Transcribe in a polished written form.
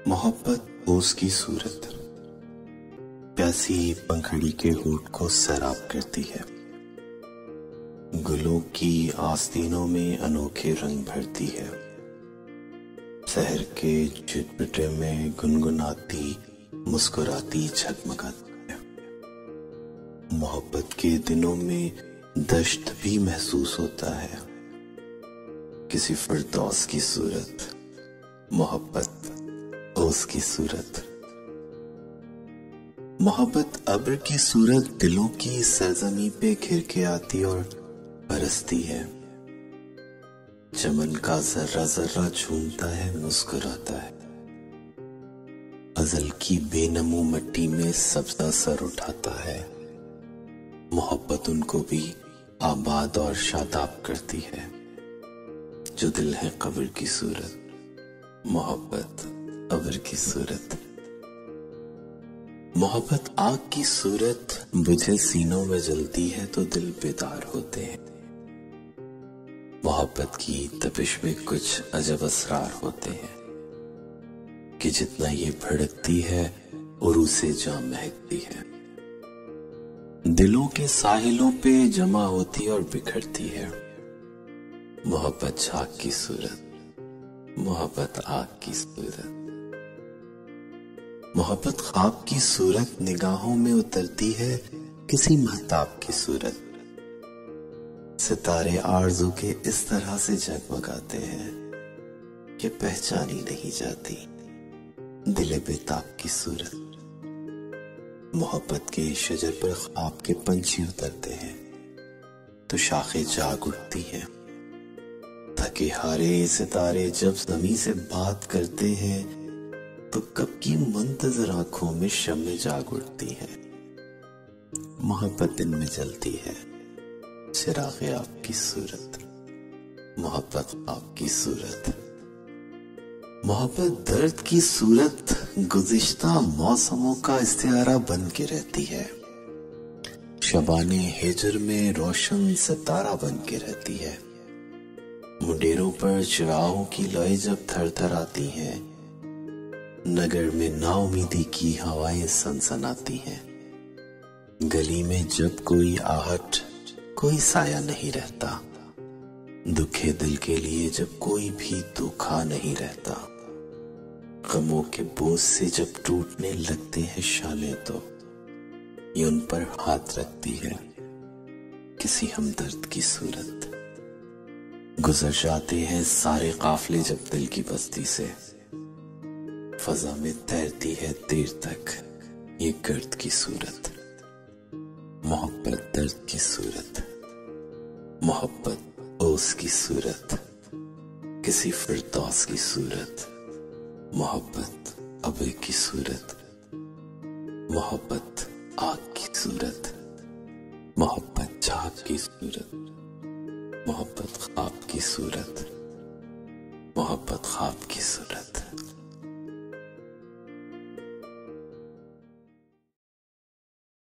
मोहब्बत ओस की सूरत प्यासी पंखड़ी के होठ को सैराब करती है। गुलों की आस्तीनों में अनोखे रंग भरती है। शहर के चिटपिटे में गुनगुनाती मुस्कुराती झगमगाती है। मोहब्बत के दिनों में दश्त भी महसूस होता है। किसी फिरदौस की सूरत, मोहब्बत ओस की सूरत। मोहब्बत अब्र की सूरत दिलों की सरजमी पे घिर के आती और बरसती है। चमन का जर्रा जर्रा झूमता है, मुस्कुराता है। अजल की बेनमू मिट्टी में सब्जा सर उठाता है। मोहब्बत उनको भी आबाद और शादाब करती है। जो दिल है कब्र की सूरत, मोहब्बत अब्र की सूरत। मोहब्बत आग की सूरत बुझे सीनों में जलती है तो दिल बेदार होते हैं। मोहब्बत की तपिश में कुछ अजब असरार होते हैं कि जितना ये भड़कती है और उसे जा महकती है। दिलों के साहिलों पे जमा होती और बिखरती है। मोहब्बत झाग की सूरत, मोहब्बत आग की सूरत। मोहब्बत ख्वाब की सूरत निगाहों में उतरती है किसी महताब की सूरत। सितारे आरज़ू के इस तरह से जगमगाते हैं कि पहचानी नहीं जाती दिले बेताब की सूरत। मोहब्बत के शजर पर ख्वाब के पंछी उतरते हैं तो शाखें जाग उठती हैं। थके हारे सितारे जब ज़मीं से बात करते हैं तो कब की मुंतज़र आंखों में शम्में जाग उठती है। मोहब्बत दिन में जलती है, चिराग़े आपकी सूरत, मोहब्बत आपकी सूरत। मोहब्बत दर्द की सूरत गुज़िश्ता मौसमों का इस्तिआरा बन के रहती है। शबाने हिजर में रोशन सितारा बन के रहती है। मुंडेरों पर चिरागों की लय जब थर थर आती हैं, नगर में नाउमीदी की हवाएं सनसनाती हैं। गली में जब कोई आहट, कोई साया नहीं रहता। दुखे दिल के लिए जब कोई भी दुखा नहीं रहता। गमों के बोझ से जब टूटने लगते हैं शाने तो ये उन पर हाथ रखती है किसी हमदर्द की सूरत। गुजर जाते हैं सारे काफले जब दिल की बस्ती से। फजा में तैरती है देर तक ये गर्द की सूरत। मोहब्बत दर्द की सूरत, मोहब्बत ओस की सूरत। किसी फिरदौस की सूरत, मोहब्बत अब्र की सूरत। मोहब्बत आग की सूरत, मोहब्बत झाग की सूरत। मोहब्बत ख्वाब की सूरत, मोहब्बत ख्वाब की सूरत।